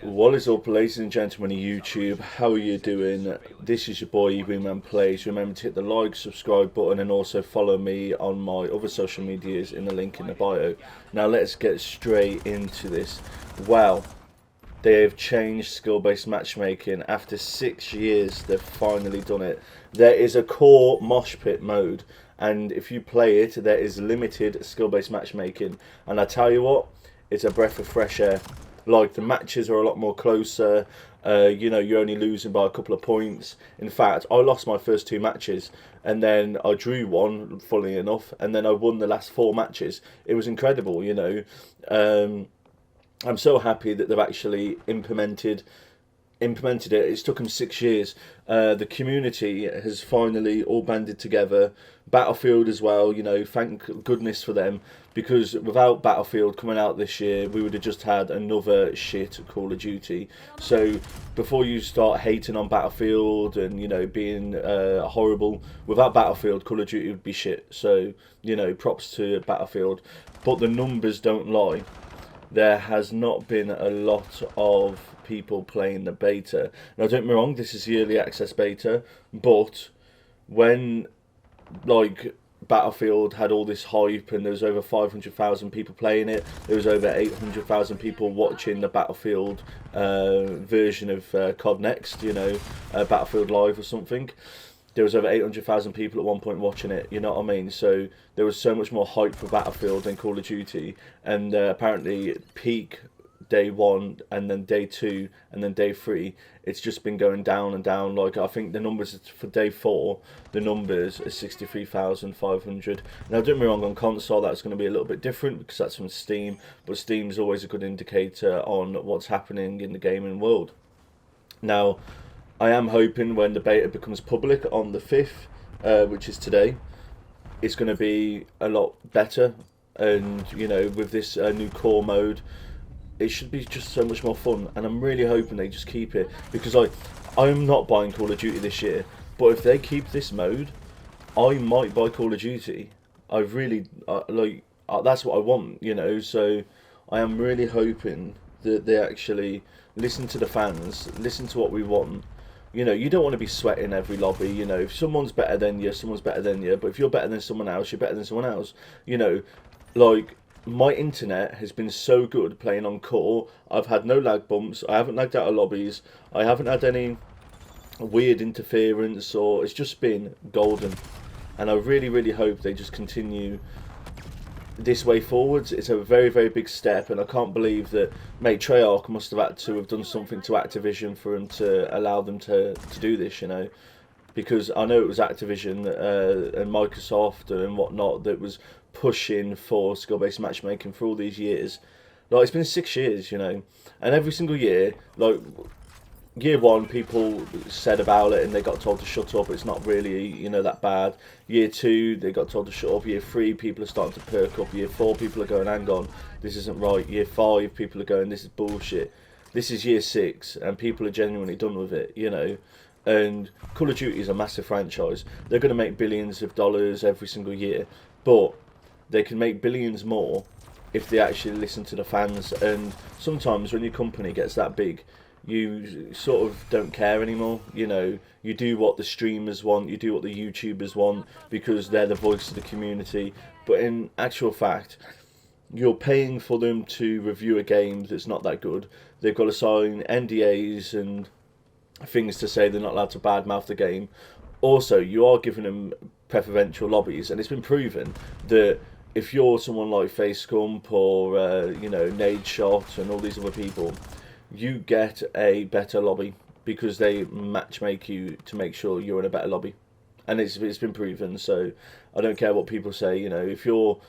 What is up, ladies and gentlemen of YouTube? How are you doing? This is your boy Wingman Plays. Remember to hit the like, subscribe button, and also follow me on my other social medias in the link in the bio. Now let's get straight into this. Wow, they have changed skill-based matchmaking. After 6 years, they've finally done it. There is a core Mosh Pit mode, and if you play it, there is limited skill-based matchmaking. And I tell you what, it's a breath of fresh air. Like, the matches are a lot more closer. You're only losing by a couple of points. In fact, I lost my first 2 matches, and then I drew one, funnily enough, and then I won the last 4 matches. It was incredible. I'm so happy that they've actually implemented it. It's took them 6 years. The community has finally all banded together. Battlefield as well, thank goodness for them, because without Battlefield coming out this year, we would have just had another shit Call of Duty. So before you start hating on Battlefield and being horrible, without Battlefield, Call of Duty would be shit. So props to Battlefield, but the numbers don't lie. There has not been a lot of people playing the beta. Now, don't get me wrong, this is the early access beta, but when Battlefield had all this hype and there was over 500,000 people playing it, there was over 800,000 people watching the Battlefield version of COD Next, Battlefield Live or something. There was over 800,000 people at one point watching it, you know what I mean? So there was so much more hype for Battlefield than Call of Duty, and apparently peak day 1 and then day 2 and then day 3, it's just been going down and down. Like, I think the numbers for day 4, the numbers are 63,500. Now, don't get me wrong, on console that's going to be a little bit different because that's from Steam, but Steam's always a good indicator on what's happening in the gaming world. Now, I am hoping when the beta becomes public on the 5th, which is today, it's going to be a lot better. And, with this new core mode, it should be just so much more fun. And I'm really hoping they just keep it, because I'm not buying Call of Duty this year. But if they keep this mode, I might buy Call of Duty. I really, that's what I want, So I am really hoping that they actually listen to the fans, listen to what we want. You don't want to be sweating every lobby. If someone's better than you, someone's better than you. But if you're better than someone else, you're better than someone else. My internet has been so good playing on core. I've had no lag bumps. I haven't lagged out of lobbies. I haven't had any weird interference, or it's just been golden. And I really, really hope they just continue this way forwards. It's a very, very big step, and I can't believe that, mate, Treyarch must have had to have done something to Activision for them to allow them to do this, because I know it was Activision and Microsoft and whatnot that was pushing for skill-based matchmaking for all these years. It's been 6 years, and every single year, Year 1, people said about it and they got told to shut up. It's not really, that bad. Year 2, they got told to shut up. Year 3, people are starting to perk up. Year 4, people are going, hang on, this isn't right. Year 5, people are going, this is bullshit. This is Year 6, and people are genuinely done with it, And Call of Duty is a massive franchise. They're going to make billions of dollars every single year, but they can make billions more if they actually listen to the fans. And sometimes when your company gets that big, you sort of don't care anymore. You do what the streamers want, you do what the YouTubers want, because they're the voice of the community. But in actual fact, you're paying for them to review a game that's not that good. They've got to sign NDAs and things to say they're not allowed to badmouth the game. Also, you are giving them preferential lobbies, and it's been proven that if you're someone like Facecump or Nadeshot and all these other people, you get a better lobby because they matchmake you to make sure you're in a better lobby, and it's been proven. So I don't care what people say. If you're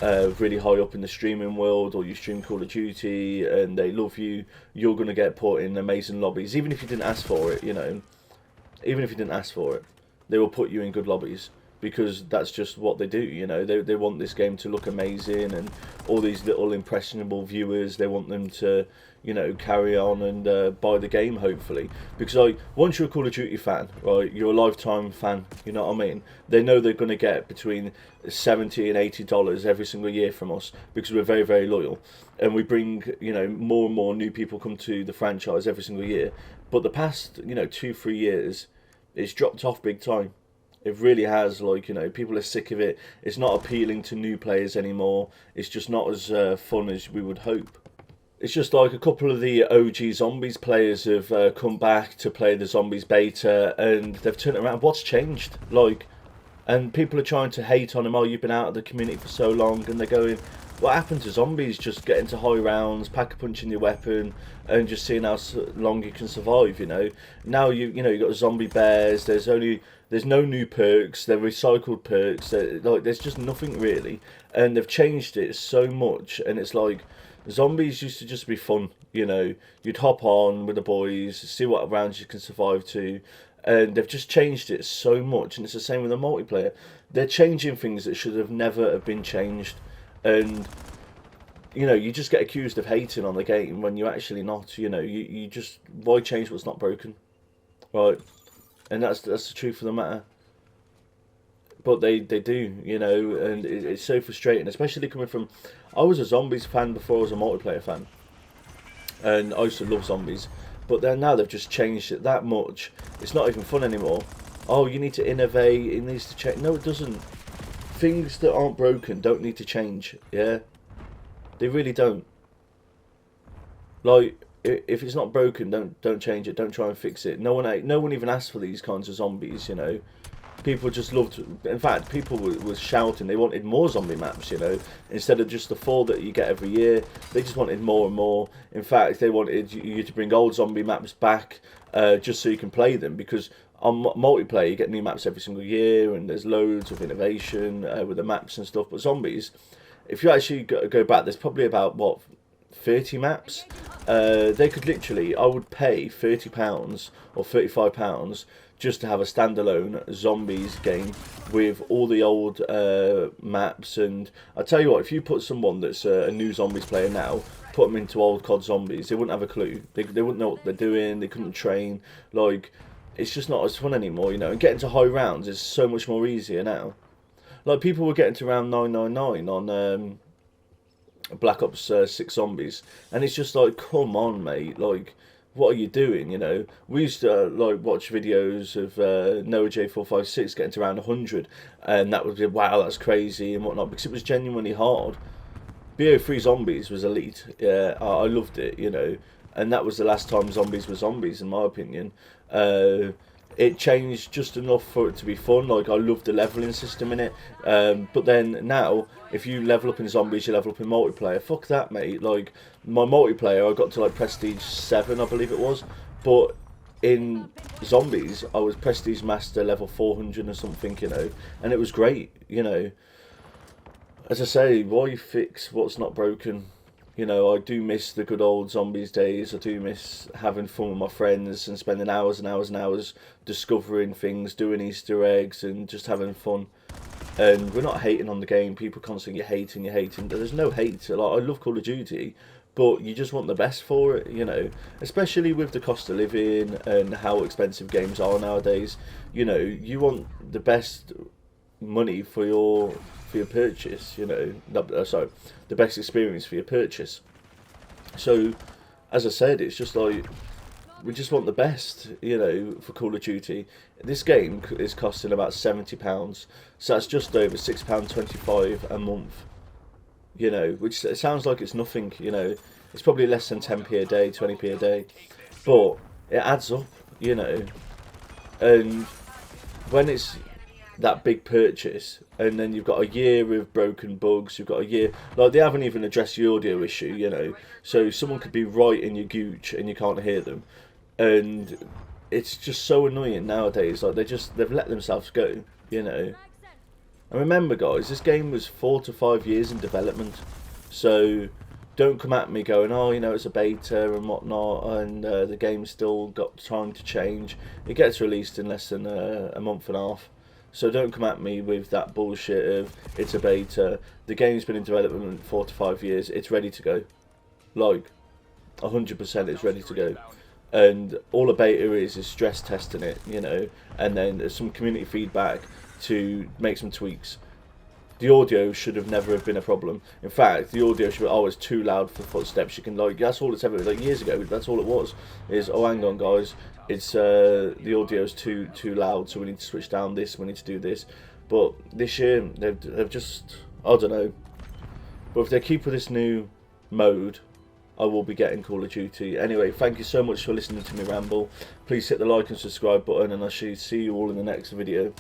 really high up in the streaming world, or you stream Call of Duty and they love you, you're gonna get put in amazing lobbies, even if you didn't ask for it. Even if you didn't ask for it, they will put you in good lobbies because that's just what they do. You know, they want this game to look amazing, and all these little impressionable viewers, they want them to, you know, carry on and buy the game, hopefully. Because once you're a Call of Duty fan, right, you're a lifetime fan, you know what I mean? They know they're going to get between $70 and $80 every single year from us, because we're very, very loyal. And we bring, you know, more and more new people come to the franchise every single year. But the past, you know, 2-3 years, it's dropped off big time. It really has. Like, you know, people are sick of it. It's not appealing to new players anymore. It's just not as fun as we would hope. It's just like a couple of the OG Zombies players have come back to play the Zombies beta, and they've turned around. What's changed? Like, and people are trying to hate on them. Oh, you've been out of the community for so long, and they're going, what happened to Zombies? Just getting to high rounds, pack-a-punching your weapon, and just seeing how long you can survive. You know, now you know, you got zombie bears. There's no new perks. They're recycled perks. Like, there's just nothing really, and they've changed it so much. And it's like, Zombies used to just be fun, you know. You'd hop on with the boys, see what rounds you can survive to, and they've just changed it so much. And it's the same with the multiplayer. They're changing things that should have never have been changed, and you know, you just get accused of hating on the game when you're actually not. You know, you just, why change what's not broken, right? And that's the truth of the matter. But they do, you know, and it's so frustrating, especially coming from... I was a Zombies fan before I was a multiplayer fan, and I used to love Zombies, but then now they've just changed it that much, it's not even fun anymore. Oh, you need to innovate, it needs to change. No, it doesn't. Things that aren't broken don't need to change, yeah? They really don't. Like, if it's not broken, don't change it, don't try and fix it. No one even asked for these kinds of zombies, you know. People just loved... In fact, people were shouting they wanted more zombie maps, you know. Instead of just the 4 that you get every year, they just wanted more and more. In fact, they wanted you to bring old zombie maps back just so you can play them. Because on multiplayer, you get new maps every single year, and there's loads of innovation with the maps and stuff. But Zombies, if you actually go back, there's probably about, what, 30 maps? They could literally... I would pay £30 or £35 just to have a standalone Zombies game with all the old maps. And I tell you what, if you put someone that's a new Zombies player now, put them into old COD Zombies, they wouldn't have a clue. They wouldn't know what they're doing. They couldn't train. Like, it's just not as fun anymore, you know. And getting to high rounds is so much more easier now. Like, people were getting to round 999 on Black Ops 6 Zombies, and it's just like, come on, mate. Like, what are you doing, you know? We used to like watch videos of Noah J456 getting to around 100, and that would be, wow, that's crazy and whatnot, because it was genuinely hard. BO3 Zombies was elite. Yeah, I loved it, you know, and that was the last time Zombies were Zombies, in my opinion. It changed just enough for it to be fun. Like, I loved the leveling system in it. But then now, if you level up in Zombies, you level up in multiplayer. Fuck that, mate. Like, my multiplayer, I got to like Prestige 7, I believe it was. But in Zombies, I was Prestige Master level 400 or something, you know. And it was great, you know. As I say, why fix what's not broken? You know, I do miss the good old Zombies days. I do miss having fun with my friends and spending hours and hours and hours discovering things, doing Easter eggs and just having fun. And we're not hating on the game. People constantly hating, you're hating. There's no hate. Like, I love Call of Duty, but you just want the best for it, you know. Especially with the cost of living and how expensive games are nowadays. You know, you want the best money for your purchase, you know. Sorry, the best experience for your purchase. So, as I said, it's just like, we just want the best, you know, for Call of Duty. This game is costing about £70, so that's just over £6.25 a month, you know, which sounds like it's nothing, you know. It's probably less than 10p a day, 20p a day, but it adds up, you know. And when it's that big purchase, and then you've got a year of broken bugs, you've got a year, like, they haven't even addressed the audio issue, you know, so someone could be right in your gooch and you can't hear them, and it's just so annoying nowadays. Like, they've let themselves go, you know. And remember, guys, this game was 4 to 5 years in development, so don't come at me going, oh, you know, it's a beta and whatnot, and the game's still got time to change. It gets released in less than a month and a half. So don't come at me with that bullshit of it's a beta. The game's been in development 4 to 5 years. It's ready to go. Like, 100% it's ready to go. And all a beta is stress testing it, you know, and then there's some community feedback to make some tweaks. The audio should have never have been a problem. In fact, the audio should be, oh, it's too loud for footsteps. You can, like, that's all it's ever, like years ago, that's all it was. Is, oh, hang on, guys, it's the audio's too loud, so we need to switch down this, we need to do this. But this year, they've just, I don't know. But if they keep with this new mode, I will be getting Call of Duty. Anyway, thank you so much for listening to me ramble. Please hit the like and subscribe button, and I shall see you all in the next video.